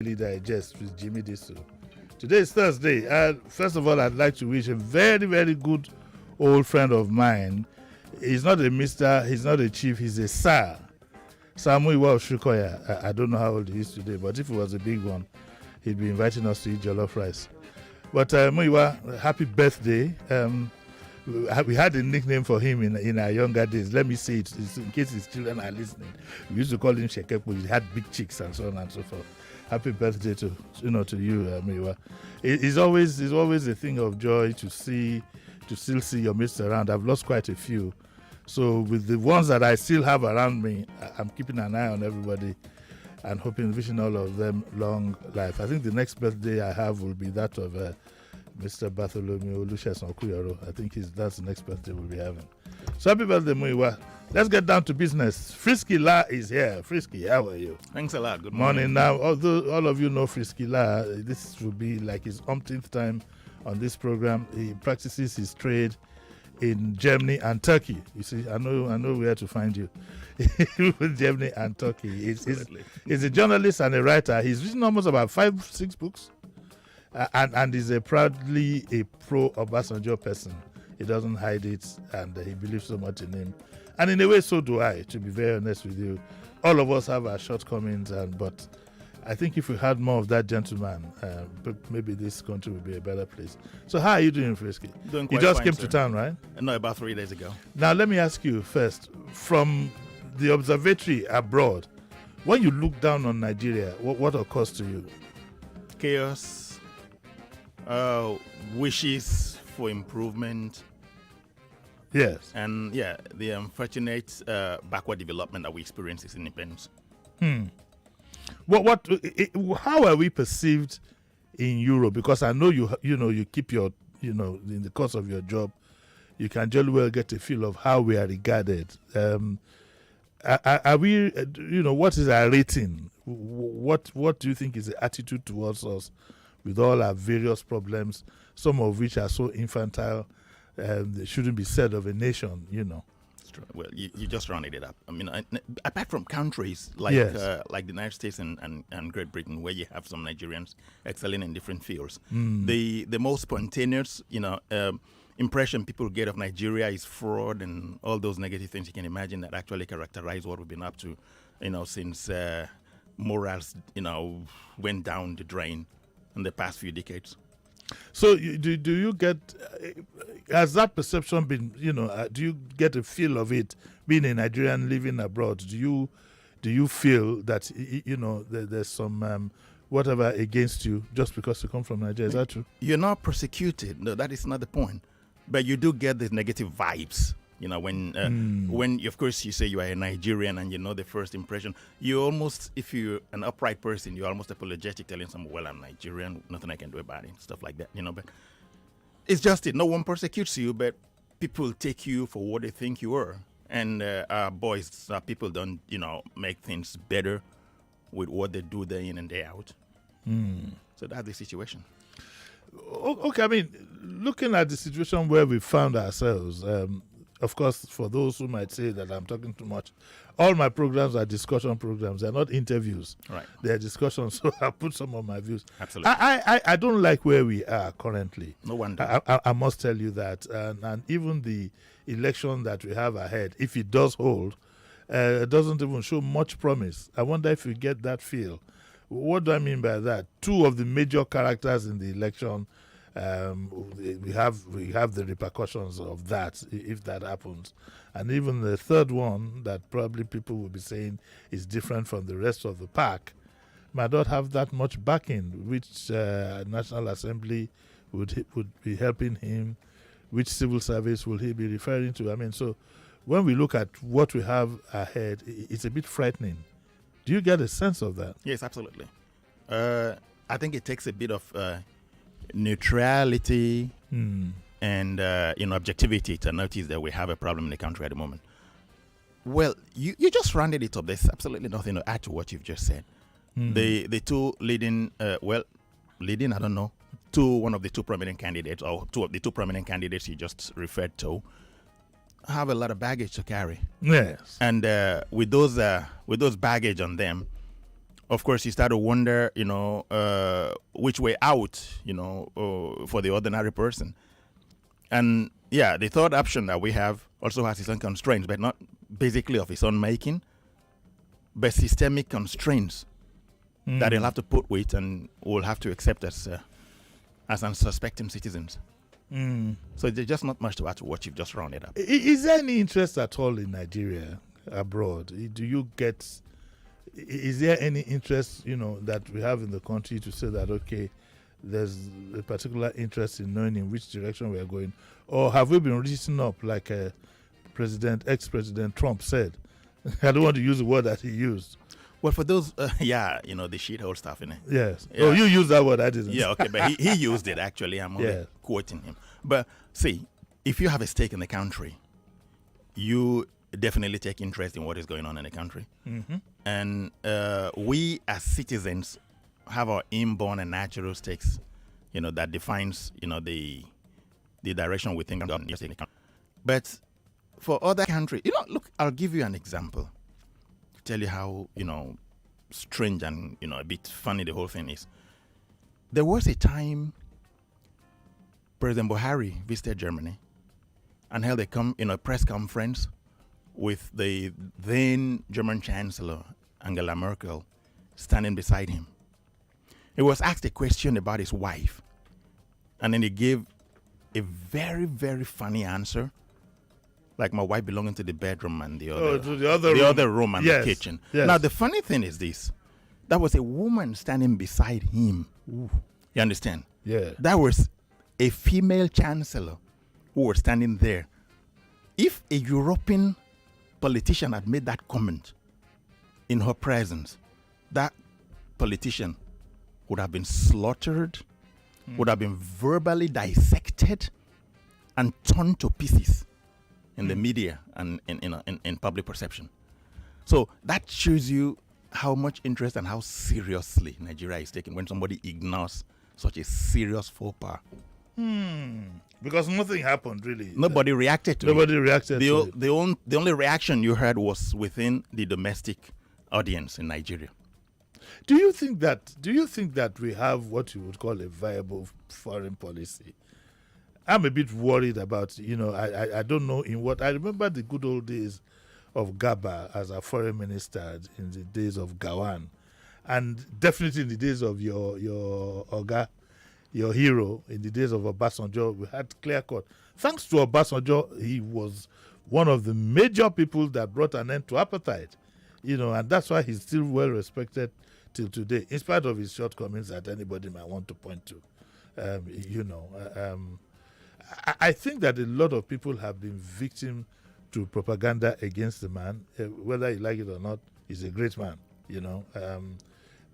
Daily Digest with Jimi Disu. Today is Thursday, and first of all, I'd like to wish a very, very good old friend of mine. He's not a mister, he's not a chief, he's a sir. Samuel Shukoya. I don't know how old he is today, but if he was a big one, he'd be inviting us to eat jollof rice. But Muiwa, happy birthday. We had a nickname for him in our younger days. Let me say it in case his children are listening. We used to call him Shekepo. He had big cheeks and so on and so forth. Happy birthday to you, Muiwa. It's always a thing of joy to still see your mates around. I've lost quite a few. So with the ones that I still have around me, I'm keeping an eye on everybody and wishing all of them long life. I think the next birthday I have will be that of Mr. Bartholomew Lucius Okuyoro. I think that's the next birthday we'll be having. So happy birthday, Muiwa. Let's get down to business. Frisky La is here. Frisky, how are you? Thanks a lot. Good morning. Now, although all of you know Frisky La, this will be like his umpteenth time on this program. He practices his trade in Germany and Turkey. You see, I know where to find you. Germany and Turkey. He's a journalist and a writer. He's written almost about 5-6 books. And he's proudly a pro-Obasanjo person. He doesn't hide it, and he believes so much in him. And in a way, so do I, to be very honest with you. All of us have our shortcomings, but I think if we had more of that gentleman, maybe this country would be a better place. So how are you doing, Frisky? Doing quite You just fine, came sir. to town, right? No, about 3 days ago. Now, let me ask you first, from the observatory abroad, when you look down on Nigeria, what occurs to you? Chaos, wishes for improvement, Yes. and the unfortunate backward development that we experience is independence. How are we perceived in Europe? Because I know you keep your, in the course of your job, you can jolly well get a feel of how we are regarded. Are we, what is our rating? What do you think is the attitude towards us with all our various problems, some of which are so infantile, they shouldn't be said of a nation, Well, you just rounded it up. I mean, apart from countries like Yes. like the United States and Great Britain, where you have some Nigerians excelling in different fields, the most spontaneous, impression people get of Nigeria is fraud and all those negative things you can imagine that actually characterize what we've been up to, since morals, went down the drain in the past few decades. So do you get, has that perception been, do you get a feel of it being a Nigerian living abroad? Do you feel that, there's some whatever against you just because you come from Nigeria? Is that true? You're not persecuted. No, that is not the point. But you do get these negative vibes. When of course you say you are a Nigerian and the first impression, you almost, if you're an upright person, you're almost apologetic, telling someone, well, I'm Nigerian, nothing I can do about it, stuff like that, But it's just it. No one persecutes you, but people take you for what they think you are. And our people don't, make things better with what they do day in and day out. So that's the situation. Okay, I mean, looking at the situation where we found ourselves, of course, for those who might say that I'm talking too much, all my programs are discussion programs. They're not interviews. Right. They're discussions, so I'll put some of my views. Absolutely. I don't like where we are currently. No wonder. I must tell you that. And even the election that we have ahead, if it does hold, doesn't even show much promise. I wonder if you get that feel. What do I mean by that? Two of the major characters in the election, we have the repercussions of that if that happens, and even the third one that probably people will be saying is different from the rest of the pack might not have that much backing. Which National Assembly would be helping him? Which civil service will he be referring to? I mean, so when we look at what we have ahead, it's a bit frightening. Do you get a sense of that? Yes, absolutely. I think it takes a bit of neutrality and objectivity to notice that we have a problem in the country at the moment. Well, you just rounded it up. There's absolutely nothing to add to what you've just said. The two leading, leading, I don't know, one of the two prominent candidates, or two of the two prominent candidates you just referred to, have a lot of baggage to carry. Yes. And with those baggage on them, of course, you start to wonder, which way out, for the ordinary person. And yeah, the third option that we have also has its own constraints, but not basically of its own making, but systemic constraints that he'll have to put with and will have to accept as unsuspecting citizens. So there's just not much to add to what you've just rounded up. Is there any interest at all in Nigeria abroad? Is there any interest, that we have in the country to say that, okay, there's a particular interest in knowing in which direction we are going? Or have we been reaching up like ex-President Trump said? I don't want to use the word that he used. Well, for those, the shithole stuff, innit? Yes. Yeah. Oh, you used that word, I didn't. Yeah, okay, but he used it, actually. I'm only quoting him. But see, if you have a stake in the country, you definitely take interest in what is going on in the country. And we as citizens have our inborn and natural stakes, that defines, the direction we think of. But for other countries, look, I'll give you an example to tell you how, strange and, a bit funny the whole thing is. There was a time President Buhari visited Germany and held a press conference with the then German Chancellor, Angela Merkel, standing beside him. He was asked a question about his wife, and then he gave a very, very funny answer, like my wife belonging to the bedroom and the other room and the kitchen. Yes. Now, the funny thing is this. That was a woman standing beside him. Ooh. You understand? Yeah. That was a female chancellor who was standing there. If a European politician had made that comment in her presence, that politician would have been slaughtered, would have been verbally dissected and torn to pieces in the media and in public perception. So that shows you how much interest and how seriously Nigeria is taken when somebody ignores such a serious faux pas. Because nothing happened, really. Nobody reacted to it. Nobody reacted to it. The only reaction you heard was within the domestic audience in Nigeria. Do you think that we have what you would call a viable foreign policy? I'm a bit worried about, I don't know in what. I remember the good old days of Gaba as a foreign minister in the days of Gawan, and definitely in the days of your Oga, your hero, in the days of Obasanjo. We had clear cut. Thanks to Obasanjo, he was one of the major people that brought an end to apartheid, and that's why he's still well respected till today, in spite of his shortcomings that anybody might want to point to. I think that a lot of people have been victim to propaganda against the man. Whether you like it or not, he's a great man,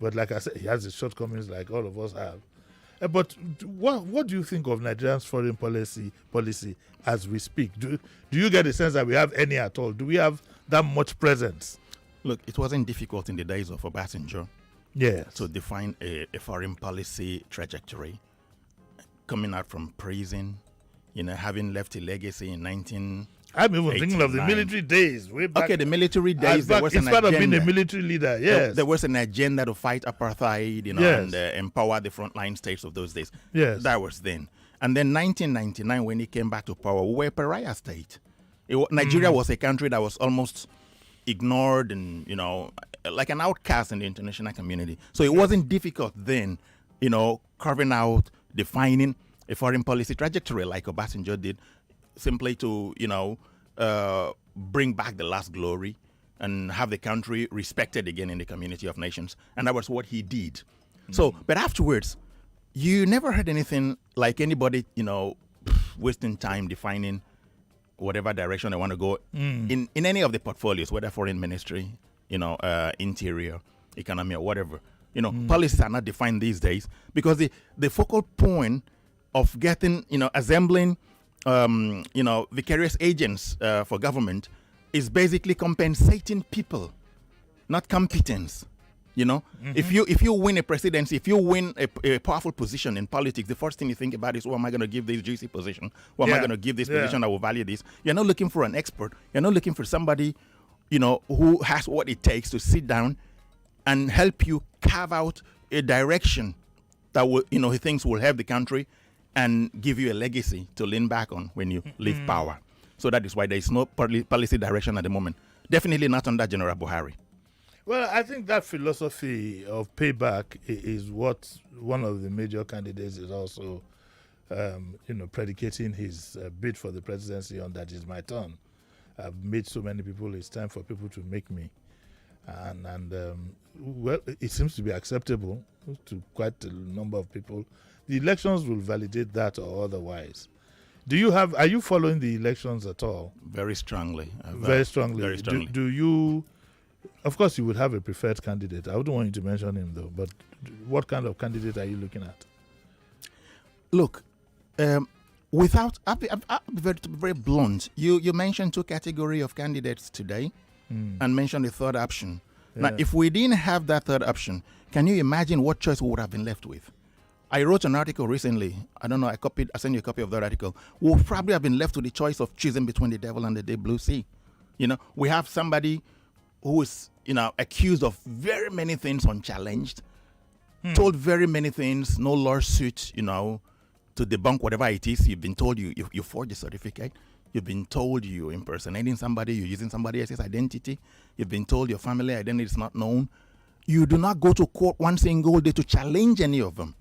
but like I said, he has his shortcomings like all of us have. But what do you think of Nigeria's foreign policy as we speak? Do you get a sense that we have any at all? Do we have that much presence? Look, it wasn't difficult in the days of Obasanjo to define a foreign policy trajectory. Coming out from prison, having left a legacy in 1989. I'm even thinking of the military days. Way back. Okay, the military days. There was an instead agenda. of being a military leader, yes. There was an agenda to fight apartheid, and empower the frontline states of those days. Yes. That was then. And then 1999, when he came back to power, we were a pariah state. Nigeria was a country that was almost ignored and, like an outcast in the international community. So it wasn't difficult then, carving out, defining a foreign policy trajectory like Obasanjo did, simply to, bring back the last glory and have the country respected again in the community of nations. And that was what he did. So, but afterwards, you never heard anything like anybody, wasting time defining whatever direction they want to go in any of the portfolios, whether foreign ministry, interior, economy, or whatever. Policies are not defined these days because the focal point of getting, assembling, vicarious agents for government is basically compensating people, not competence. If you win a presidency, if you win a powerful position in politics, the first thing you think about is, who am I going to give this juicy position? Who am I going to give this position that will value this? You're not looking for an expert. You're not looking for somebody, who has what it takes to sit down and help you carve out a direction that will, he thinks will help the country and give you a legacy to lean back on when you leave power. So that is why there is no policy direction at the moment. Definitely not under General Buhari. Well, I think that philosophy of payback is what one of the major candidates is also, predicating his bid for the presidency on. That is my turn. I've made so many people. It's time for people to make me, and well, it seems to be acceptable to quite a number of people. The elections will validate that or otherwise. Are you following the elections at all? Very strongly. Very strongly. Very strongly. Do you? Of course, you would have a preferred candidate. I wouldn't want you to mention him though. But what kind of candidate are you looking at? Look, I'll be very, very blunt. You mentioned two categories of candidates today, and mentioned a third option. Yeah. Now, if we didn't have that third option, can you imagine what choice we would have been left with? I wrote an article recently. I don't know. I sent you a copy of that article. We'll probably have been left with the choice of choosing between the devil and the deep blue sea. We have somebody who is, accused of very many things unchallenged, told very many things, no lawsuit, to debunk whatever it is. You've been told you forged a certificate. You've been told you're impersonating somebody. You're using somebody else's identity. You've been told your family identity is not known. You do not go to court one single day to challenge any of them.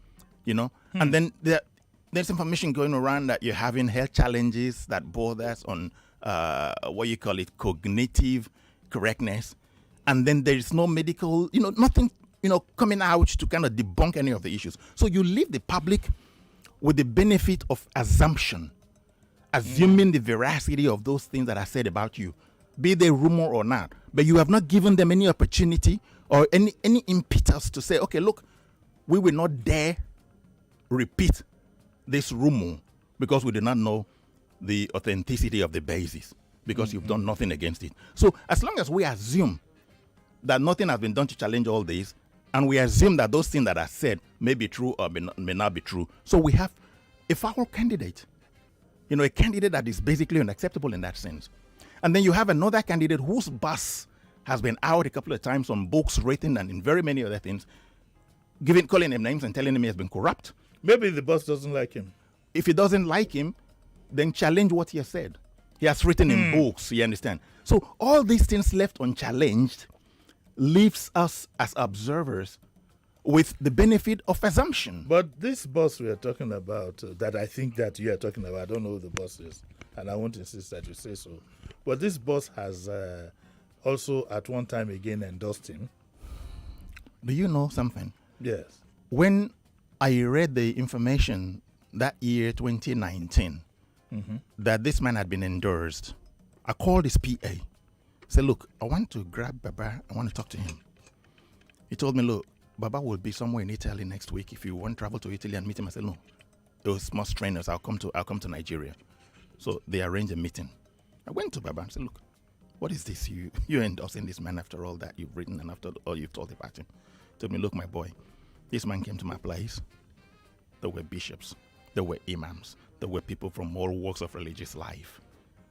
And then there's information going around that you're having health challenges that borders on what you call it, cognitive correctness. And then there is no medical, nothing, coming out to kind of debunk any of the issues. So you leave the public with the benefit of assumption, assuming the veracity of those things that are said about you, be they rumor or not. But you have not given them any opportunity or any impetus to say, okay, look, we will not dare repeat this rumor because we do not know the authenticity of the basis, because you've done nothing against it. So as long as we assume that nothing has been done to challenge all this, and we assume that those things that are said may be true or may not be true, so we have a foul candidate, a candidate that is basically unacceptable in that sense. And then you have another candidate whose boss has been out a couple of times on books, written, and in very many other things, calling him names and telling him he has been corrupt. Maybe the boss doesn't like him. If he doesn't like him, then challenge what he has said. He has written in books, you understand? So all these things left unchallenged leaves us as observers with the benefit of assumption. But this boss we are talking about, that I think that you are talking about, I don't know who the boss is, and I won't insist that you say so. But this boss has also at one time again endorsed him. Do you know something? Yes. When I read the information that year 2019 that this man had been endorsed, I called his PA. Said, look, I want to grab Baba. I want to talk to him. He told me, look, Baba will be somewhere in Italy next week. If you want to travel to Italy and meet him, I said, no, those must trainers. I'll come to Nigeria. So they arranged a meeting. I went to Baba and said, look, what is this? You're endorsing this man after all that you've written and after all you've told about him. He told me, look, my boy, this man came to my place. There were bishops. There were imams. There were people from all walks of religious life.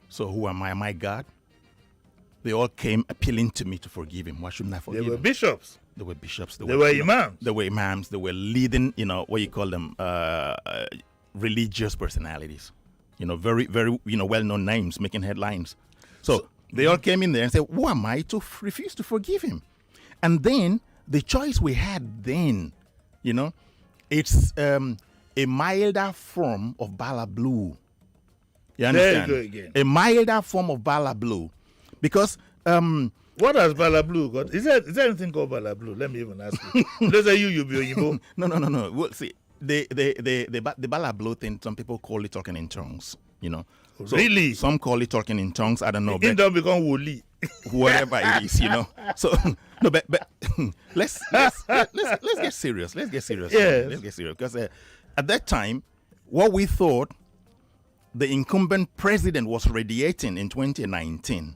So who am I? Am I God? They all came appealing to me to forgive him. Why shouldn't I forgive him? There were bishops. There were bishops. There were imams. There were imams. There were leading, what you call them, religious personalities. Very, very, well-known names making headlines. So they all came in there and said, who am I to refuse to forgive him? And then the choice we had then, it's a milder form of Bala Blue. You understand? There you go again. A milder form of Bala Blue. Because what has Bala Blue got? Is there anything called Bala Blue? Let me even ask you. Let's say you'll be Oyinbo. No. Well, see, the Bala Blue thing, some people call it talking in tongues. So really? Some call it talking in tongues. I don't know. It don't become Woli. Whatever it is, So no, but let's get serious. Let's get serious. Yes. Let's get serious because at that time, what we thought the incumbent president was radiating in 2019.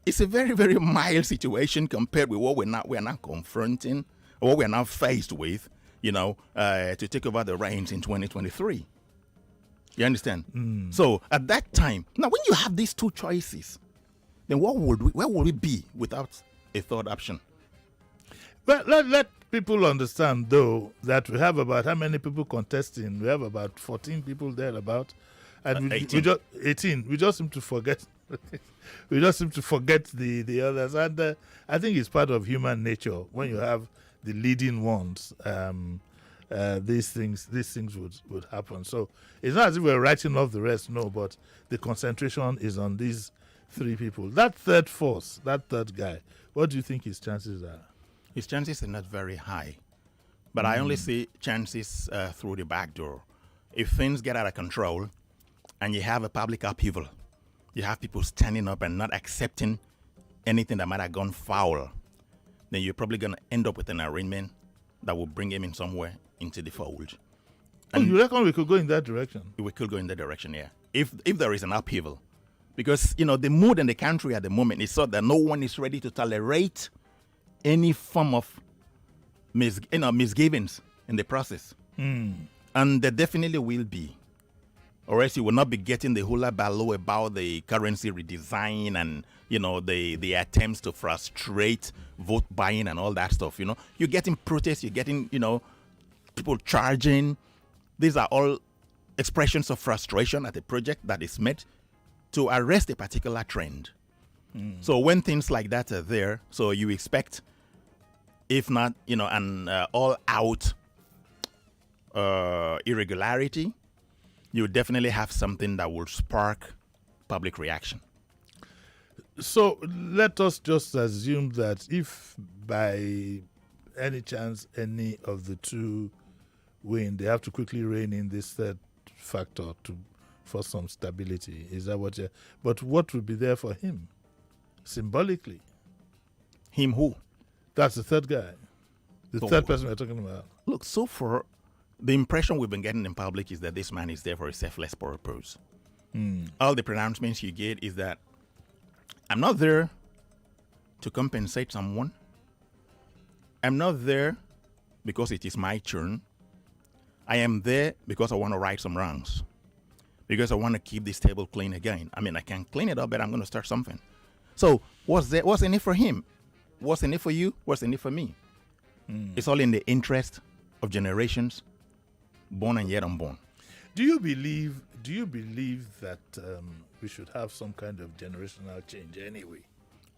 It's a very, very mild situation compared with what we're now confronting, or what we're now faced with, to take over the reins in 2023. You understand? So at that time, now when you have these two choices, then where would we be without a third option? But let people understand, though, that we have about how many people contesting? We have about 14 people there about, and we 18. just 18. We just seem to forget. We just seem to forget the others, and I think it's part of human nature. When you have the leading ones, these things would happen. So it's not as if we're writing off the rest, no. But the concentration is on these three people. That third force, that third guy. What do you think his chances are? His chances are not very high, but I only see chances through the back door. If things get out of control and you have a public upheaval, you have people standing up and not accepting anything that might have gone foul, then you're probably going to end up with an arrangement that will bring him in somewhere into the fold. And you reckon we could go in that direction? We could go in that direction, yeah. If there is an upheaval. Because, the mood in the country at the moment is so that no one is ready to tolerate any form of misgivings in the process. And there definitely will be. Or else you will not be getting the hula baloo about the currency redesign and, the attempts to frustrate vote buying and all that stuff, You're getting protests, you're getting, people charging. These are all expressions of frustration at a project that is meant to arrest a particular trend. So when things like that are there, so you expect, if not, an all-out irregularity, you definitely have something that will spark public reaction. So let us just assume that if by any chance any of the two win, they have to quickly rein in this third factor for some stability. Is that what but what would be there for him symbolically? Him who? That's the third guy. The third person we're talking about. Look, so far, the impression we've been getting in public is that this man is there for a selfless purpose. All the pronouncements you get is that I'm not there to compensate someone. I'm not there because it is my turn. I am there because I want to right some wrongs. Because I want to keep this table clean again. I mean, I can clean it up, but I'm going to start something. So what's in it for him? What's in it for you? What's in it for me? It's all in the interest of generations born and yet unborn. Do you believe that we should have some kind of generational change anyway?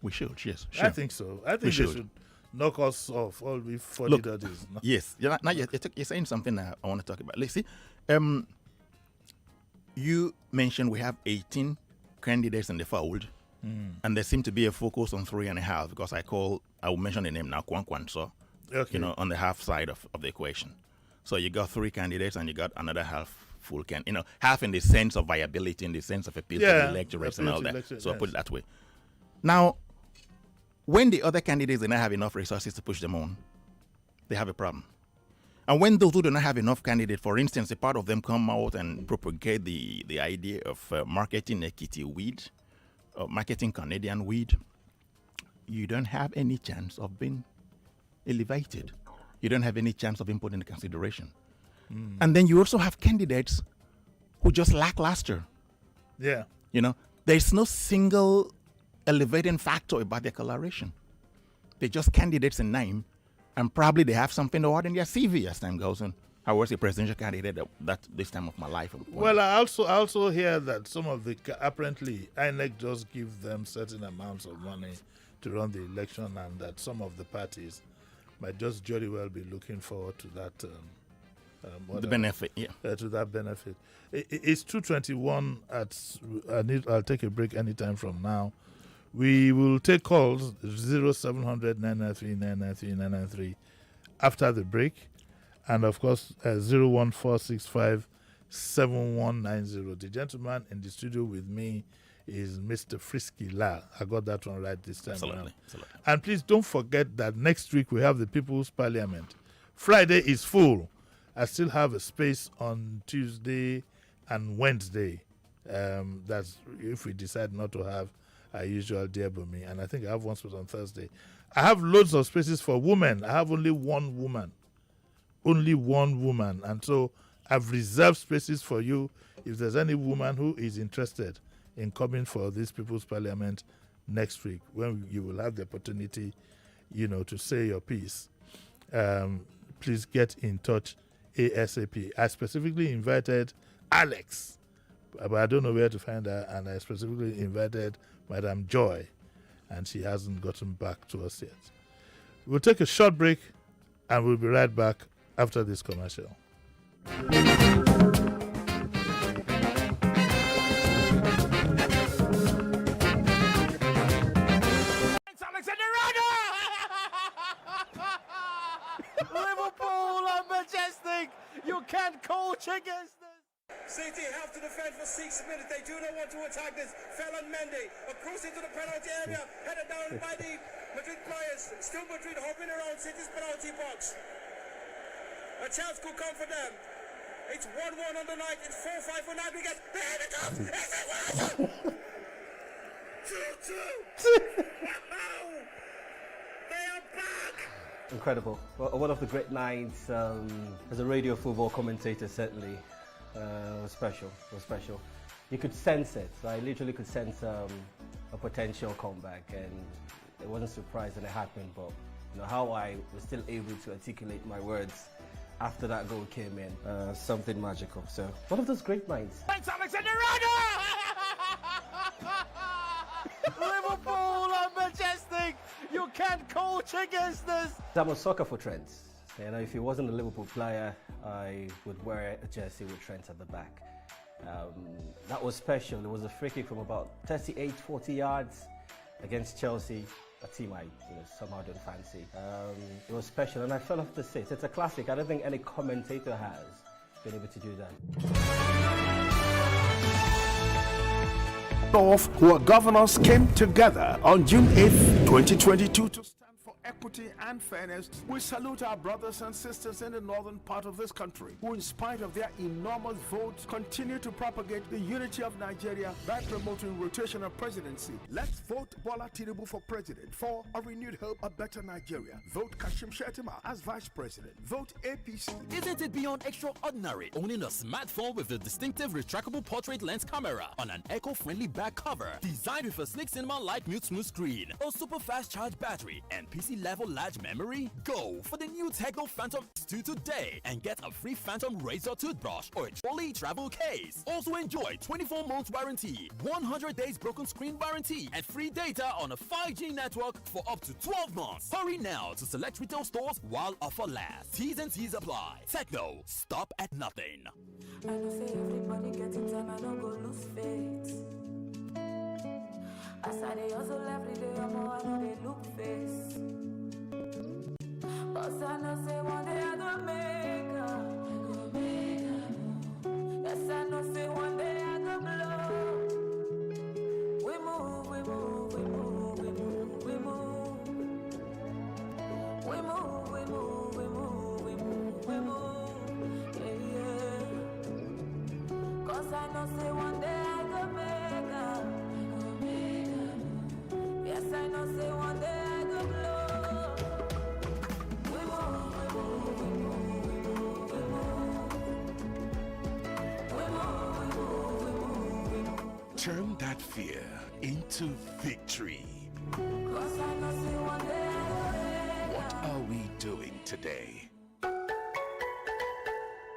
We should, yes. Sure. I think so. I think they should knock us off all we 40 days. Yes. You're saying something that I want to talk about. Let's see. You mentioned we have 18 candidates in the fold, and there seemed to be a focus on 3.5 because I will mention the name now, Kwan so, okay. On the half side of the equation. So you got 3 candidates and you got another half full half in the sense of viability, in the sense of appeal to the electorates and all that. So I put it that way. Now, when the other candidates do not have enough resources to push them on, they have a problem. And when those who do not have enough candidates, for instance, a part of them come out and propagate the idea of marketing Ekiti weed, marketing Canadian weed, you don't have any chance of being elevated. You don't have any chance of being put into consideration. And then you also have candidates who just lackluster. Yeah. There's no single elevating factor about their coloration. They're just candidates in name, and probably they have something to add in their CV as time goes on. I was a presidential candidate at this time of my life. Well, I also hear that some of apparently INEC just give them certain amounts of money to run the election, and that some of the parties might just jolly well be looking forward to that. The benefit, yeah. To that benefit. It's 2:21. I'll take a break anytime from now. We will take calls 0700 993 993 993 after the break, and of course 01465 7190. The gentleman in the studio with me is Mr. Frisky La. I got that one right this time. Absolutely. And please don't forget that next week we have the People's Parliament. Friday is full. I still have a space on Tuesday and Wednesday. That's if we decide not to have our usual Dear Bumi. And I think I have one space on Thursday. I have loads of spaces for women. I have only one woman. And so I've reserved spaces for you if there's any woman who is interested in coming for this People's Parliament next week, when you will have the opportunity, to say your piece. please get in touch ASAP. I specifically invited Alex, but I don't know where to find her, and I specifically invited Madam Joy, and she hasn't gotten back to us yet. We'll take a short break, and we'll be right back after this commercial. Liverpool are majestic. You can't coach against this. City have to defend for 6 minutes. They do not want to attack this. Ferland Mendy across into the penalty area, headed down by the Madrid players. Still Madrid hopping around City's penalty box. A chance could come for them. It's 1-1 on the night. It's 4-5 for Nabigate. There it comes. It's a 2-2. They are back. Incredible. Well, one of the great nights as a radio football commentator, certainly. Was special. It was special. You could sense it. So I literally could sense a potential comeback, and I wasn't surprised when it happened. But you know how I was still able to articulate my words after that goal came in, something magical. So one of those great nights. Thanks, Alexander. Liverpool are majestic. You can't coach against this. I'm a sucker for Trent. You know, if he wasn't a Liverpool player, I would wear a jersey with Trent at the back. That was special. It was a free kick from about 38, 40 yards against Chelsea, a team I somehow don't fancy. It was special, and I fell off the seat. It's a classic. I don't think any commentator has been able to do that. Who are governors came together on June 8th, 2022 to stand for equity and fairness. We salute our brothers and sisters in the northern part of this country who, in spite of their enormous votes, continue to propagate the unity of Nigeria by promoting rotational presidency. Let's vote Bola Tinubu for president for a renewed hope, a better Nigeria. Vote Kashim Shettima as vice president. Vote APC. Isn't it beyond extraordinary owning a smartphone with a distinctive retractable portrait lens camera on an eco-friendly back cover designed with a sleek cinema-like mute-smooth screen, a super fast charge battery, and PC-level large memory? Go for the new Techno Phantom X2 today and get a free Phantom Razor toothbrush or a trolley travel case. Also enjoy 24 months warranty, 100 days broken screen warranty, and free data on a 5G network for up to 12 months. Hurry now to select retail stores while offer lasts. T's and C's apply. Techno, stop at nothing. I know say everybody getting time, I don't go lose faith. As I dey hustle every day, I know they look face. Cause I know say one day I go make up. Yes, I know say one day I go blow. We move, we move, we move, we move, we move. We move, we move, we move, we move, we move. Yeah, yeah. Cause I know say one day I go make up. Yes, I know say one day I go blow. We move, we move, we move, we move, we move. We move, we move, we move, we move. Turn that fear into victory. Cause I know say one day I go make What are we doing today?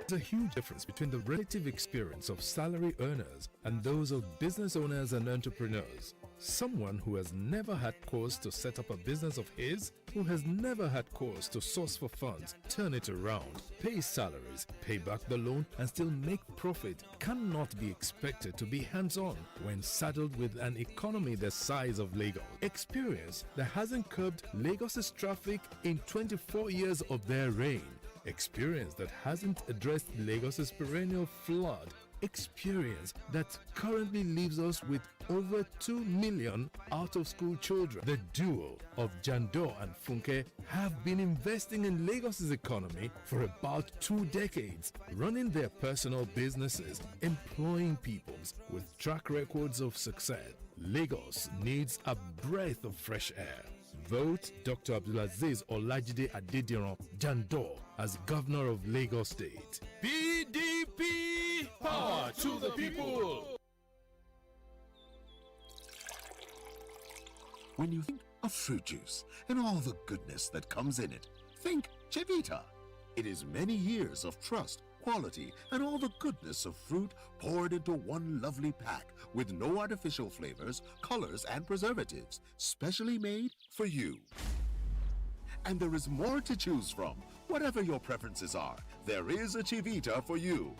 There's a huge difference between the relative experience of salary earners and those of business owners and entrepreneurs. Someone who has never had cause to set up a business of his, who has never had cause to source for funds, turn it around, pay salaries, pay back the loan, and still make profit cannot be expected to be hands-on when saddled with an economy the size of Lagos. Experience that hasn't curbed Lagos's traffic in 24 years of their reign. Experience that hasn't addressed Lagos's perennial flood. Experience that currently leaves us with over 2 million out-of-school children. The duo of Jando and Funke have been investing in Lagos's economy for about 2 decades, running their personal businesses, employing people with track records of success. Lagos needs a breath of fresh air. Vote Dr. Abdulaziz Olajide Adediran Jando as Governor of Lagos State. PDP! Power to the people! When you think of fruit juice and all the goodness that comes in it, think Chivita. It is many years of trust, quality, and all the goodness of fruit poured into one lovely pack with no artificial flavors, colors, and preservatives, specially made for you. And there is more to choose from. Whatever your preferences are, there is a Chivita for you.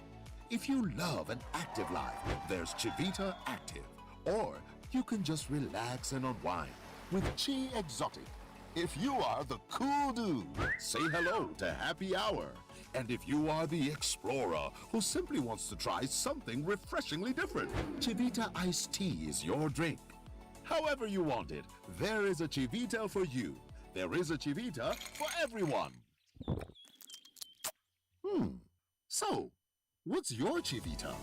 If you love an active life, there's Chivita Active. Or you can just relax and unwind with Chi Exotic. If you are the cool dude, say hello to Happy Hour. And if you are the explorer who simply wants to try something refreshingly different, Chivita Iced Tea is your drink. However you want it, there is a Chivita for you. There is a Chivita for everyone. So, what's your Chivita?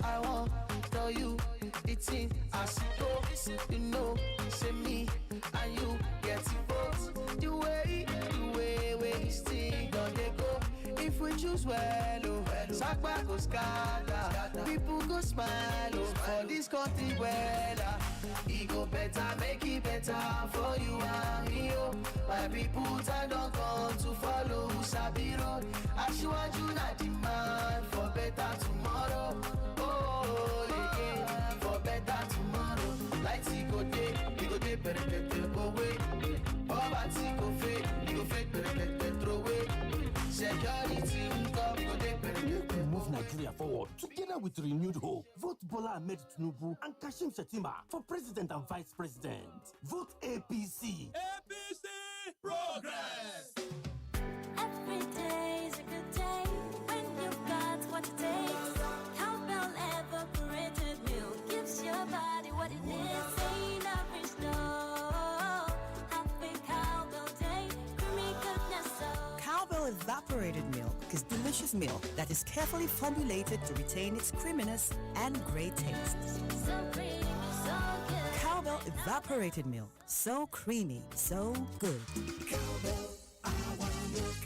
I want to tell you, it's in as it goes. You know, say me and you get it both. The way we sing, don't they go? If we choose well, Sakba go scatter, people go smile, for this country well. It go better, make it better for you and me. My people time don't come to follow Sabi road. As you want you not demand for better tomorrow. For better tomorrow. Lights go day, better go away. Poverty go fade, better throw away. Security go day, better move Nigeria forward together with renewed hope. Vote Bola Ahmed Tinubu and Kashim Shettima for president and vice president. Vote APC. APC Progress. Every day is a good day when you've got what it takes. Cowbell evaporated milk gives your body what it needs. Ain't nothing slow. Happy Cowbell day, creamy goodness so. Cowbell evaporated milk is delicious milk that is carefully formulated to retain its creaminess and great taste. So creamy, so good. Cowbell evaporated milk, so creamy, so good. Cowbell.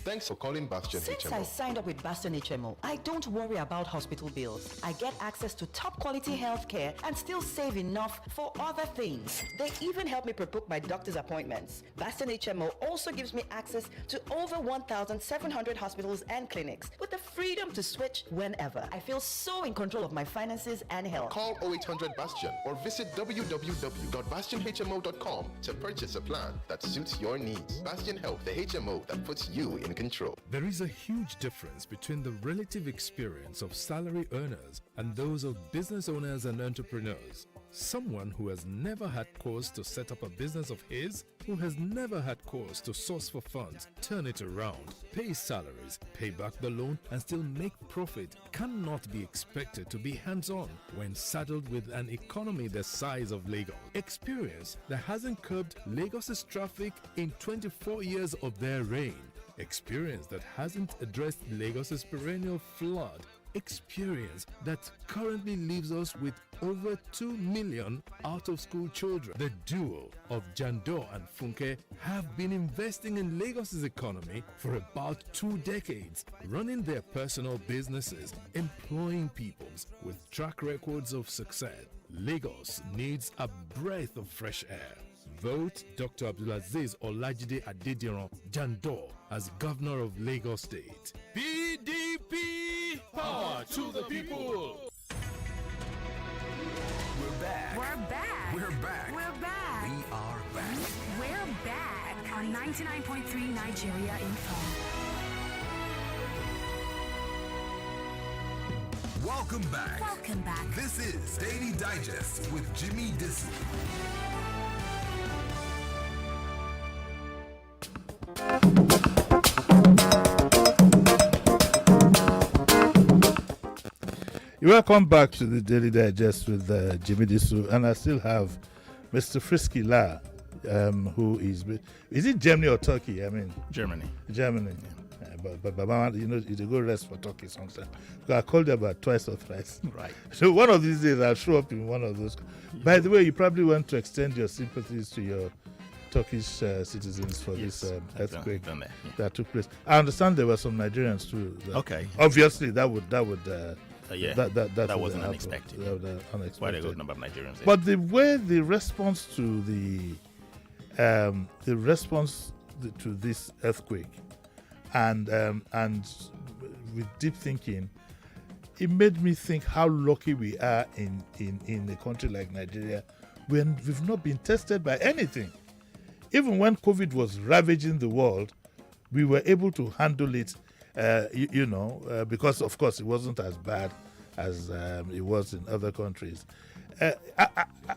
Thanks for calling Bastion Since HMO. I signed up with Bastion HMO, I don't worry about hospital bills. I get access to top quality healthcare and still save enough for other things. They even help me pre-book my doctor's appointments. Bastion HMO also gives me access to over 1,700 hospitals and clinics with the freedom to switch whenever. I feel so in control of my finances and health. Call 0800 Bastion or visit www.bastionhmo.com to purchase a plan that suits your needs. Bastion Health, the HMO that puts you in control. There is a huge difference between the relative experience of salary earners and those of business owners and entrepreneurs. Someone who has never had cause to set up a business of his, who has never had cause to source for funds, turn it around, pay salaries, pay back the loan, and still make profit cannot be expected to be hands-on when saddled with an economy the size of Lagos. Experience that hasn't curbed Lagos's traffic in 24 years of their reign. Experience that hasn't addressed Lagos's perennial flood. Experience that currently leaves us with over 2 million out-of-school children. The duo of Jando and Funke have been investing in Lagos's economy for about 2 decades, running their personal businesses, employing peoples with track records of success. Lagos needs a breath of fresh air. Vote Dr. Abdulaziz Olajide Adediran Jando as Governor of Lagos State. PDP! Power to the people! We're back. We're back. We're back. We're back. We are back. We're back on 99.3 Nigeria Info. Welcome back. Welcome back. This is Daily Digest with Jimi Disu. Welcome back to the Daily Digest with Jimi Disu, and I still have Mr. Frisky La, who is it Germany or Turkey? I mean Germany. Germany. Yeah. But Mama, you know, it's a good rest for Turkey sometimes. Because I called you about twice or thrice. Right. So one of these days I'll show up in one of those. By the way, you probably want to extend your sympathies to your Turkish citizens for this earthquake that took place. I understand there were some Nigerians too. Okay. Obviously, that would Yeah, that wasn't unexpected. Unexpected. Quite a good number of Nigerians there. But the way the response to to this earthquake, and with deep thinking, it made me think how lucky we are in a country like Nigeria, when we've not been tested by anything. Even when COVID was ravaging the world, we were able to handle it, because of course it wasn't as bad as it was in other countries.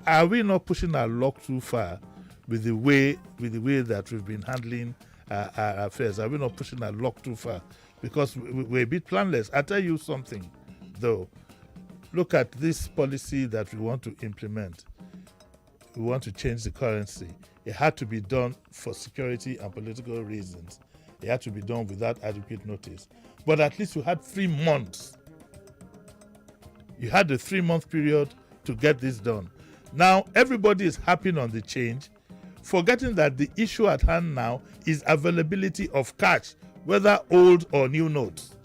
Are we not pushing our luck too far with the way that we've been handling our affairs? Are we not pushing our luck too far? Because we're a bit planless. I'll tell you something, though. Look at this policy that we want to implement. We want to change the currency. It had to be done for security and political reasons. It had to be done without adequate notice. But at least you had 3 months. You had a 3-month period to get this done. Now, everybody is harping on the change, forgetting that the issue at hand now is availability of cash, whether old or new notes.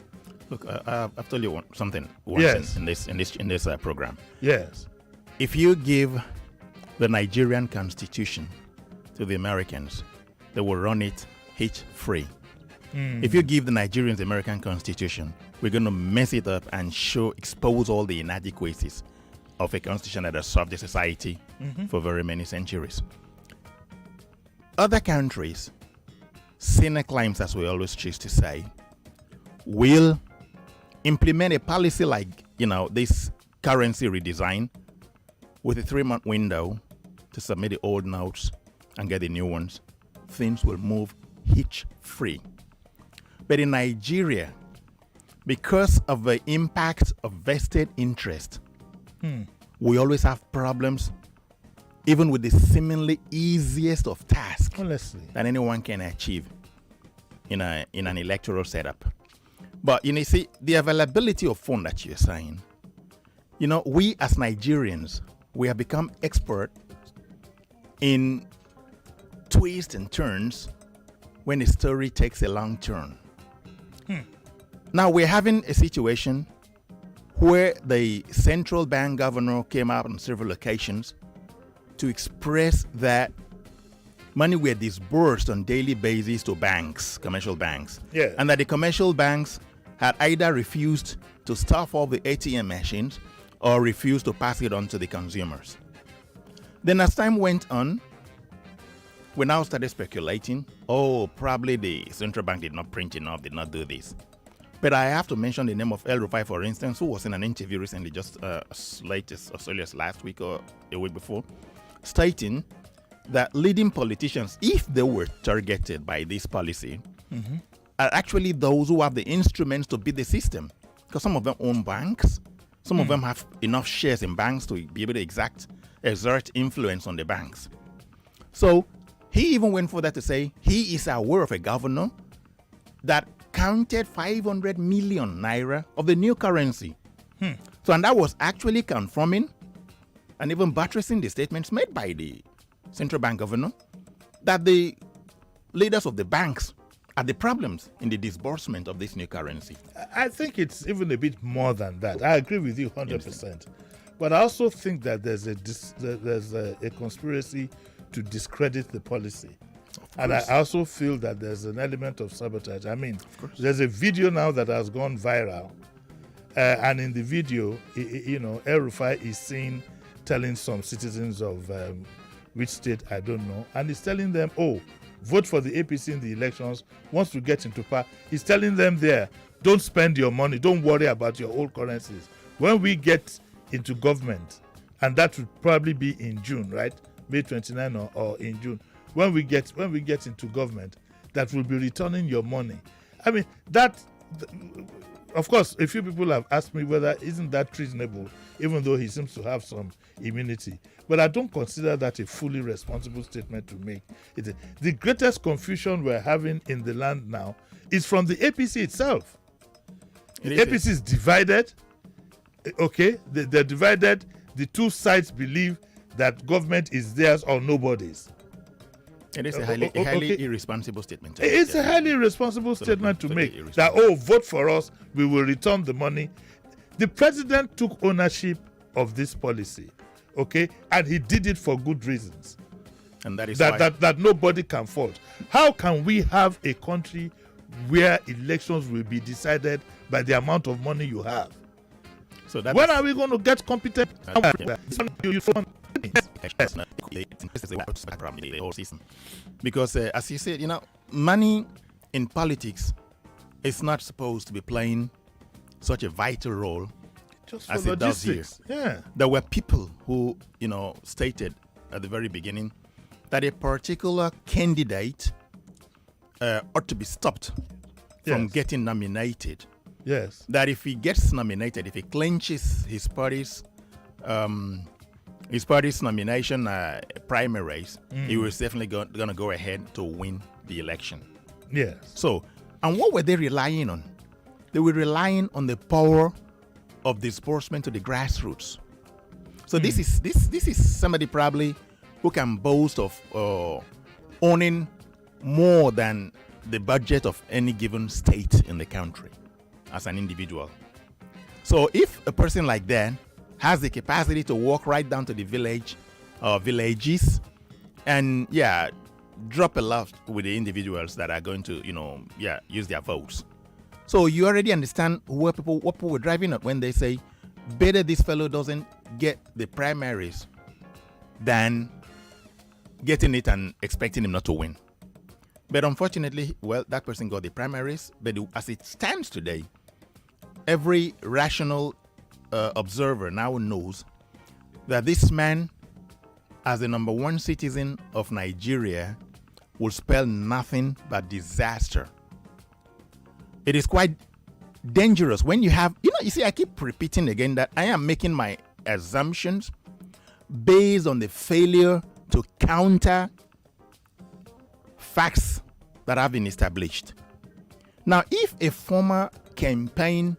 Look, I've told you something once Yes. in this program. Yes. If you give the Nigerian Constitution to the Americans, they will run it hitch-free. If you give the Nigerians the American Constitution, we're going to mess it up and expose all the inadequacies of a constitution that has served the society for very many centuries. Other countries, senior climes, as we always choose to say, will implement a policy like, this currency redesign with a 3-month window to submit the old notes and get the new ones. Things will move hitch-free. But in Nigeria, because of the impact of vested interest, we always have problems, even with the seemingly easiest of tasks that anyone can achieve in an electoral setup. But you see, the availability of funds that you're saying, we as Nigerians, we have become expert in twists and turns when a story takes a long turn. Now we're having a situation where the central bank governor came out on several occasions to express that money were disbursed on daily basis to banks, commercial banks, and that the commercial banks had either refused to staff all the ATM machines or refused to pass it on to the consumers. Then as time went on, we now started speculating, probably the central bank did not print enough, did not do this. But I have to mention the name of El Rufai, for instance, who was in an interview recently, just as early as last week or a week before, stating that leading politicians, if they were targeted by this policy, are actually those who have the instruments to beat the system. Because some of them own banks, some of them have enough shares in banks to be able to exert influence on the banks. So he even went further to say he is aware of a governor that counted 500 million naira of the new currency. So, and that was actually confirming and even buttressing the statements made by the central bank governor that the leaders of the banks are the problems in the disbursement of this new currency. I think it's even a bit more than that. I agree with you 100%. But I also think that there's a conspiracy to discredit the policy. And I also feel that there's an element of sabotage. I mean, there's a video now that has gone viral. And in the video, El Rufai is seen telling some citizens of which state, I don't know. And he's telling them, vote for the APC in the elections. Once you get into power, he's telling them there, don't spend your money. Don't worry about your old currencies. When we get into government, and that would probably be in June, right? May 29 or in June. When we get into government, that will be returning your money. I mean, of course, a few people have asked me whether isn't that treasonable, even though he seems to have some immunity. But I don't consider that a fully responsible statement to make. The greatest confusion we're having in the land now is from the APC itself. The APC is divided. Okay, they're divided. The two sides believe that government is theirs or nobody's. It is a highly irresponsible statement. It's a highly irresponsible statement to make. That, vote for us, we will return the money. The president took ownership of this policy, okay, and he did it for good reasons. And that is that nobody can fault. How can we have a country where elections will be decided by the amount of money you have? So that when are we going to get competent? Because as you said, money in politics is not supposed to be playing such a vital role just as for it does here. Yeah. There were people who, stated at the very beginning that a particular candidate ought to be stopped from getting nominated. Yes. That if he gets nominated, if he clinches his party's nomination primaries, he was definitely going to go ahead to win the election. Yes. So, and what were they relying on? They were relying on the power of disbursement to the grassroots. So this is somebody probably who can boast of owning more than the budget of any given state in the country as an individual. So if a person like that has the capacity to walk right down to the village or villages and drop a lot with the individuals that are going to use their votes. So you already understand what people were driving at when they say better this fellow doesn't get the primaries than getting it and expecting him not to win. But unfortunately, that person got the primaries. But as it stands today, every rational observer now knows that this man, as the number one citizen of Nigeria, will spell nothing but disaster. It is quite dangerous when you have, you see, I keep repeating again that I am making my assumptions based on the failure to counter facts that have been established. Now, if a former campaign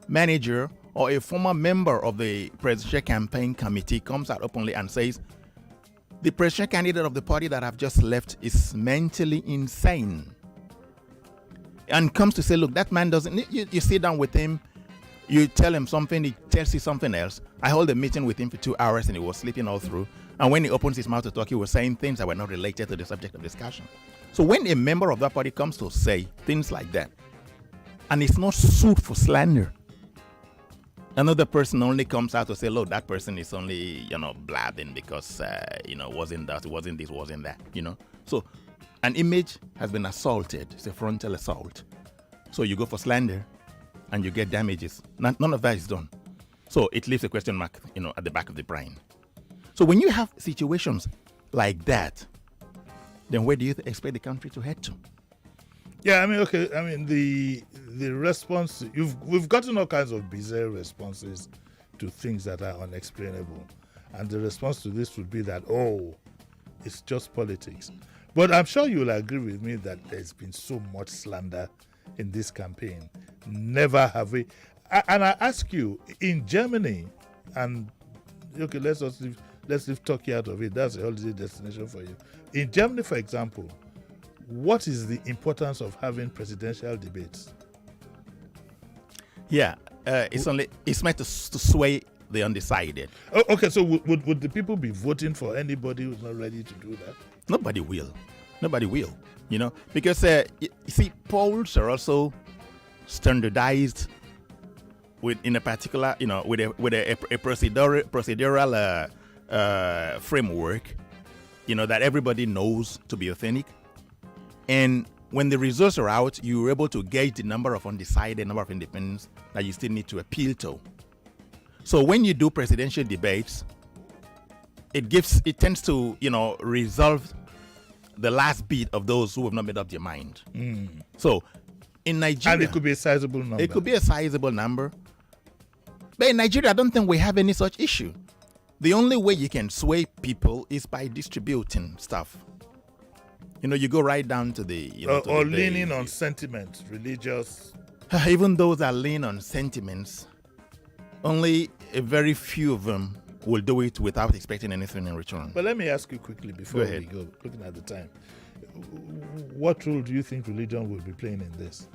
manager or a former member of the presidential campaign committee comes out openly and says, the presidential candidate of the party that I've just left is mentally insane, and comes to say, look, that man doesn't, you sit down with him, you tell him something, he tells you something else. I hold a meeting with him for 2 hours and he was sleeping all through. And when he opens his mouth to talk, he was saying things that were not related to the subject of discussion. So when a member of that party comes to say things like that, and it's not sued for slander, another person only comes out to say, look, that person is only, blabbing because, wasn't that, wasn't this, wasn't that, So an image has been assaulted. It's a frontal assault. So you go for slander and you get damages. None of that is done. So it leaves a question mark, at the back of the brain. So when you have situations like that, then where do you expect the country to head to? Yeah, I mean, the response, we've gotten all kinds of bizarre responses to things that are unexplainable. And the response to this would be that, it's just politics. But I'm sure you'll agree with me that there's been so much slander in this campaign. Never have we. And I ask you, in Germany, and okay, let's leave Turkey out of it. That's a holiday destination for you. In Germany, for example, what is the importance of having presidential debates? Yeah, it's meant to sway the undecided. Oh, okay, so would the people be voting for anybody who's not ready to do that? Nobody will, because you see, polls are also standardized in a particular, with a procedural framework, that everybody knows to be authentic. And when the results are out, you're able to gauge the number of undecided, number of independents that you still need to appeal to. So when you do presidential debates, it tends to, resolve the last bit of those who have not made up their mind. So in Nigeria, and it could be a sizable number. It could be a sizable number. But in Nigeria, I don't think we have any such issue. The only way you can sway people is by distributing stuff. You go right down to the... or leaning on sentiment, religious... Even those that lean on sentiments, only a very few of them will do it without expecting anything in return. But let me ask you quickly before we go, looking at the time. What role do you think religion will be playing in this?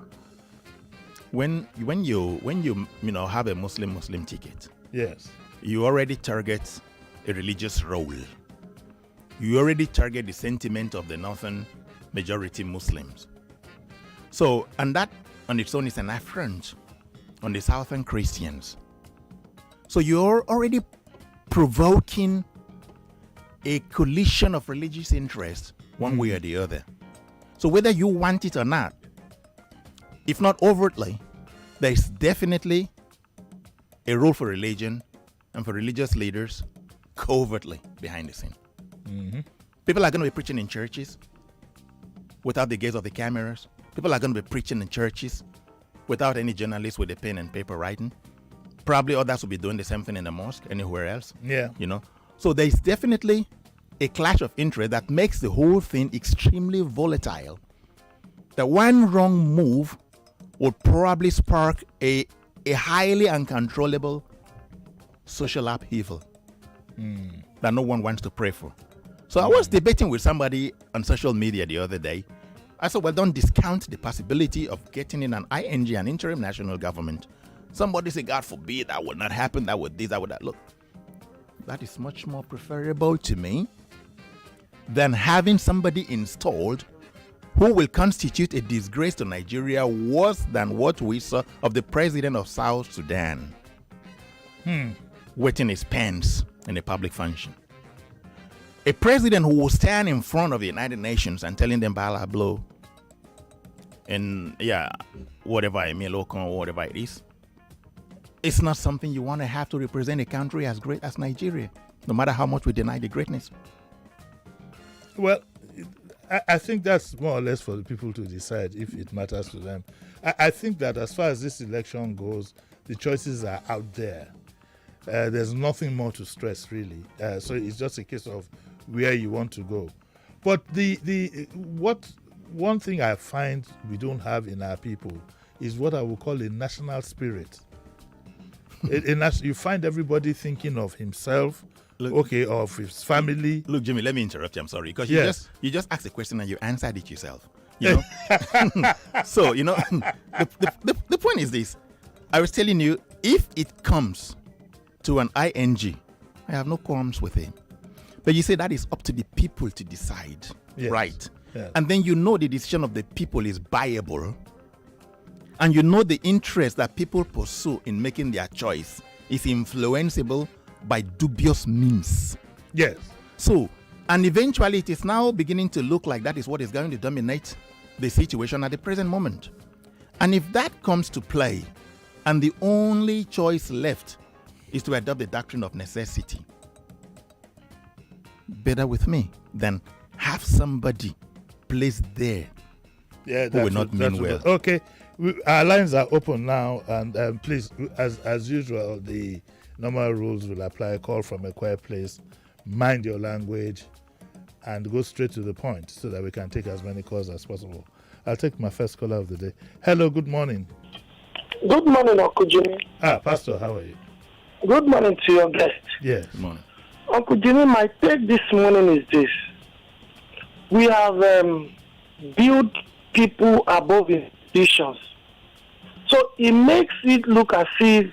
when you know have a Muslim ticket, yes, you already target a religious role. You already target the sentiment of the northern majority Muslims. So, and that on its own is an affront on the southern Christians. So you're already provoking a collision of religious interests one way or the other. So whether you want it or not, if not overtly, there is definitely a role for religion and for religious leaders covertly behind the scene. Mm-hmm. People are going to be preaching in churches without the gaze of the cameras. People are going to be preaching in churches without any journalists with a pen and paper writing. Probably others will be doing the same thing in the mosque, anywhere else. Yeah. You know? So there is definitely a clash of interest that makes the whole thing extremely volatile. The one wrong move would probably spark a highly uncontrollable social upheaval that no one wants to pray for. So I was debating with somebody on social media the other day. I said, well, don't discount the possibility of getting in an ING, an interim national government. Somebody said, God forbid, that would not happen, that would this, that would that. Look, that is much more preferable to me than having somebody installed who will constitute a disgrace to Nigeria worse than what we saw of the president of South Sudan wetting his pants in a public function. A president who will stand in front of the United Nations and telling them blah blah and whatever I mean, local or whatever it is, it's not something you want to have to represent a country as great as Nigeria, no matter how much we deny the greatness. Well, I think that's more or less for the people to decide if it matters to them. I think that as far as this election goes, the choices are out there. There's nothing more to stress, really. So it's just a case of where you want to go. But one thing I find we don't have in our people is what I would call a national spirit. You find everybody thinking of himself, of his family. Look, Jimmy, let me interrupt you. I'm sorry, because you just asked a question and you answered it yourself. You know, so you know, the point is this: I was telling you, if it comes to an ING, I have no qualms with it. But you say that is up to the people to decide, right? Yes. And then you know the decision of the people is viable, and you know the interest that people pursue in making their choice is influenceable by dubious means. Yes. So, and eventually it is now beginning to look like that is what is going to dominate the situation at the present moment. And if that comes to play, and the only choice left is to adopt the doctrine of necessity, better with me than have somebody placed there who will not mean well. Okay, our lines are open now, and please, as usual, the normal rules will apply. Call from a quiet place, mind your language, and go straight to the point so that we can take as many calls as possible. I'll take my first caller of the day. Hello, good morning. Good morning, Uncle Jimmy. Pastor, how are you? Good morning to your guest. Yes. Good morning. Uncle Jimmy, my take this morning is this. We have built people above institutions. So it makes it look as if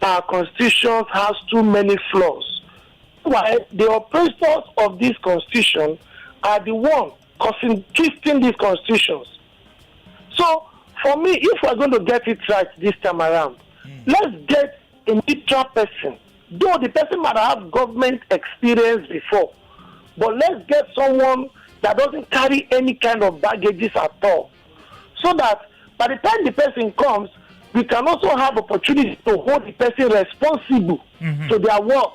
our constitution has too many flaws. Why? The oppressors of this constitution are the ones twisting these constitutions. So, for me, if we're going to get it right this time around, let's get a neutral person. Though the person might have government experience before, but let's get someone that doesn't carry any kind of baggages at all. So that by the time the person comes, we can also have opportunity to hold the person responsible to their work.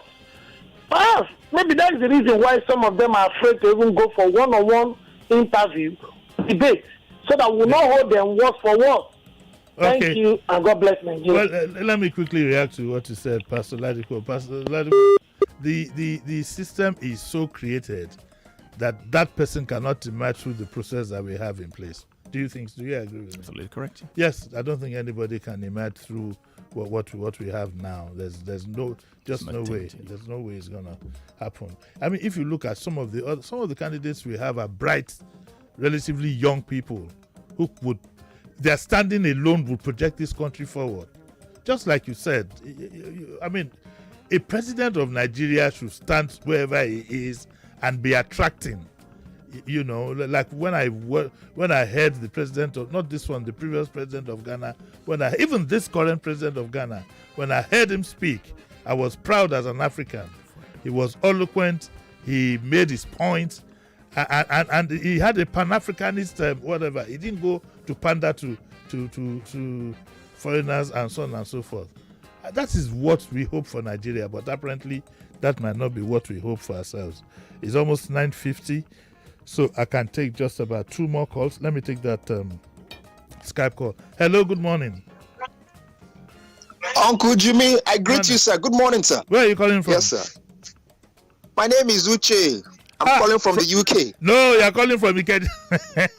Perhaps, maybe that is the reason why some of them are afraid to even go for one-on-one interview, debate, so that we will not hold them word for word. Thank you, and God bless Nigeria. Well, let me quickly react to what you said, Pastor Ladipo. Pastor Ladipo, the system is so created that person cannot emerge through the process that we have in place. Do you agree with me? Absolutely correct. Yes, I don't think anybody can emerge through what we have now. There's no way. There's no way it's gonna happen. I mean, if you look at some of the candidates we have are bright, relatively young people who would their standing alone will project this country forward. Just like you said, I mean, a president of Nigeria should stand wherever he is and be attracting. You know, like when I heard the president of, not this one, the previous president of Ghana, even this current president of Ghana, when I heard him speak, I was proud as an African. He was eloquent. He made his point, and he had a Pan-Africanist whatever. He didn't go to pander to foreigners and so on and so forth. That is what we hope for Nigeria, but apparently that might not be what we hope for ourselves. It's almost 9:50. So I can take just about 2 more calls. Let me take that Skype call. Hello, good morning. Uncle Jimmy, I greet you, sir. Good morning, sir. Where are you calling from? Yes, sir. My name is Uche. I'm calling from the UK. No, you're calling from Ikeja.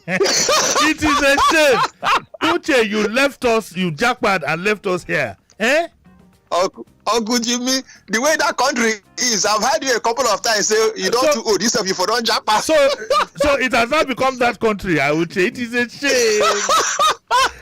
It is a shame. Uche, you left us, you jackpot and left us here. Eh? Uncle Jimmy, the way that country is, I've heard you a couple of times say you don't do this stuff, you for don't jackpot. So it has not become that country, I would say. It is a shame.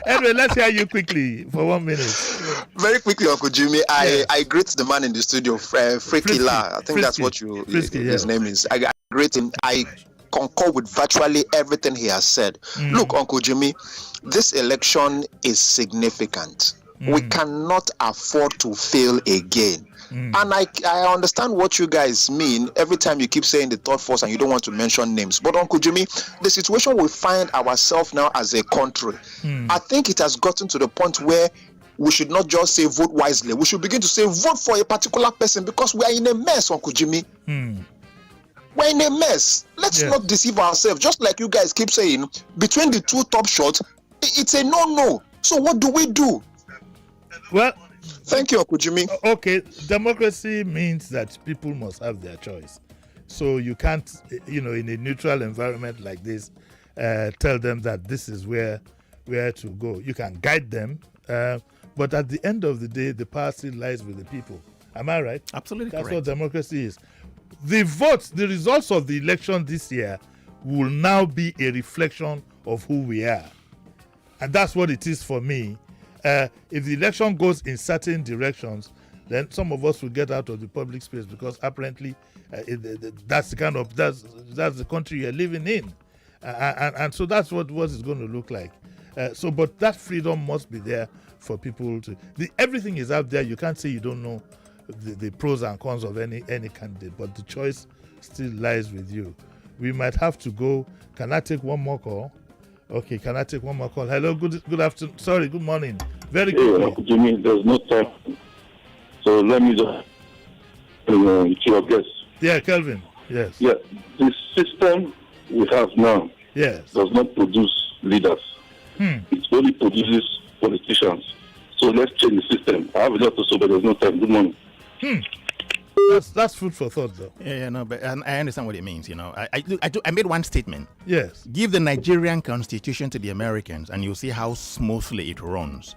Anyway, let's hear you quickly for 1 minute. Very quickly, Uncle Jimmy, I greet the man in the studio, Freaky La. I think that's what his name is. I greet him. I concur with virtually everything he has said. Look, Uncle Jimmy, this election is significant. We cannot afford to fail again. And I understand what you guys mean every time you keep saying the third force and you don't want to mention names. But Uncle Jimmy, the situation we find ourselves now as a country, I think it has gotten to the point where we should not just say vote wisely. We should begin to say vote for a particular person because we are in a mess, Uncle Jimmy. We're in a mess. Let's not deceive ourselves. Just like you guys keep saying, between the two top shots, it's a no-no. So what do we do? Well, thank you, Uncle Jimmy. Okay, democracy means that people must have their choice. So you can't, in a neutral environment like this, tell them that this is where to go. You can guide them, but at the end of the day, the power still lies with the people. Am I right? Absolutely That's correct. what democracy is. The votes, the results of the election this year will now be a reflection of who we are. And that's what it is for me. If the election goes in certain directions, then some of us will get out of the public space because apparently that's the country you're living in, and so that's what it's going to look like. But that freedom must be there for people to. Everything is out there. You can't say you don't know the pros and cons of any candidate, but the choice still lies with you. We might have to go. Can I take one more call? Okay, can I take one more call? Hello, good afternoon. Sorry, good morning. Very quickly. Jimmy, there's no time. So let me just to your guess. Yeah, Kelvin. Yes. Yeah, the system we have now does not produce leaders. It only produces politicians. So let's change the system. I have a lot to say, but there's no time. Good morning. That's food for thought, though. But I understand what it means. I made one statement. Yes. Give the Nigerian Constitution to the Americans, and you'll see how smoothly it runs.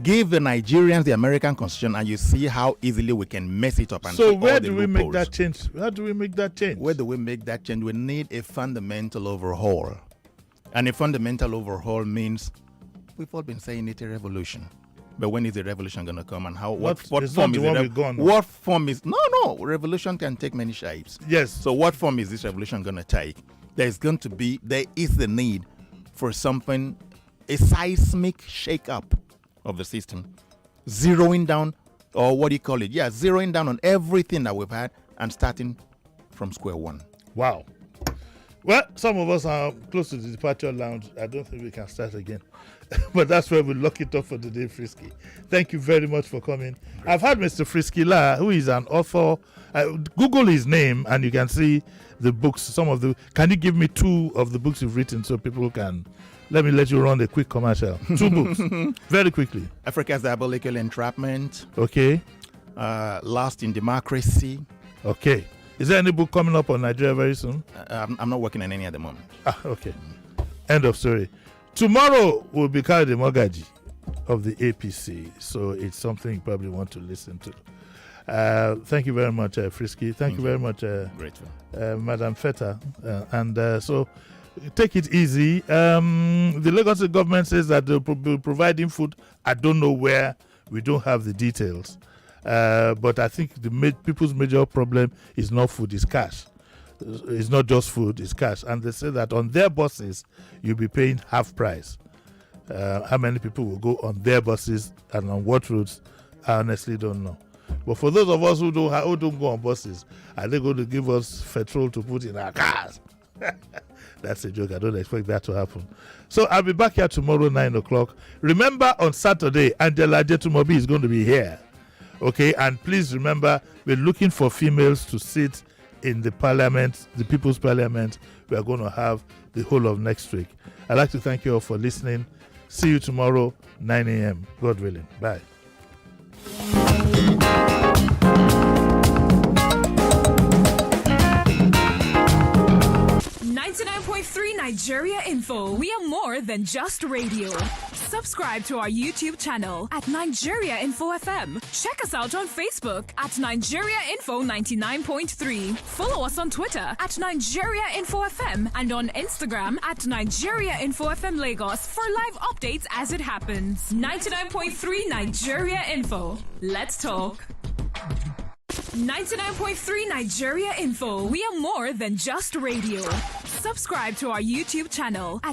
Give the Nigerians the American Constitution, and you see how easily we can mess it up. And so where do we make that change? How do we make that change? Where do we make that change? We need a fundamental overhaul, and a fundamental overhaul means we've all been saying it's a revolution. But when is the revolution going to come, and how? What form is it? What form is? No. Revolution can take many shapes. Yes. So what form is this revolution going to take? There is the need for something, a seismic shake-up of the system, zeroing down, or what do you call it? Yeah, zeroing down on everything that we've had and starting from square one. Wow. Well, some of us are close to the departure lounge. I don't think we can start again. But that's where we'll lock it up for today, Frisky. Thank you very much for coming. Great. I've had Mr. Frisky La, who is an author. Google his name and you can see the books. Can you give me 2 of the books you've written so people can... Let you run a quick commercial. 2 books. Very quickly. Africa's Diabolical Entrapment. Okay. Lost in Democracy. Okay. Is there any book coming up on Nigeria very soon? I'm not working on any at the moment. Okay. End of story. Tomorrow will be Khalid Mogaji of the APC, so it's something you probably want to listen to. Thank you very much, Frisky. Thank you very much, Grateful. Madam Feta. So take it easy. The Lagos government says that they'll be providing food. I don't know where. We don't have the details. But I think the people's major problem is not food, it's cash. It's not just food, it's cash. And they say that on their buses, you'll be paying half price. How many people will go on their buses and on what routes, I honestly don't know. But for those of us who don't go on buses, are they going to give us petrol to put in our cars? That's a joke. I don't expect that to happen. So I'll be back here tomorrow, 9 o'clock. Remember, on Saturday, Angela Jetumobi is going to be here. Okay, and please remember, we're looking for females to sit in the parliament, the People's Parliament. We are going to have the whole of next week. I'd like to thank you all for listening. See you tomorrow, 9 a.m. God willing. Bye. 99.3 Nigeria Info. We are more than just radio. Subscribe to our YouTube channel at Nigeria Info FM. Check us out on Facebook at Nigeria Info 99.3. Follow us on Twitter at Nigeria Info FM and on Instagram at Nigeria Info FM Lagos for live updates as it happens. 99.3 Nigeria Info. Let's talk. 99.3 Nigeria Info. We are more than just radio. Subscribe to our YouTube channel at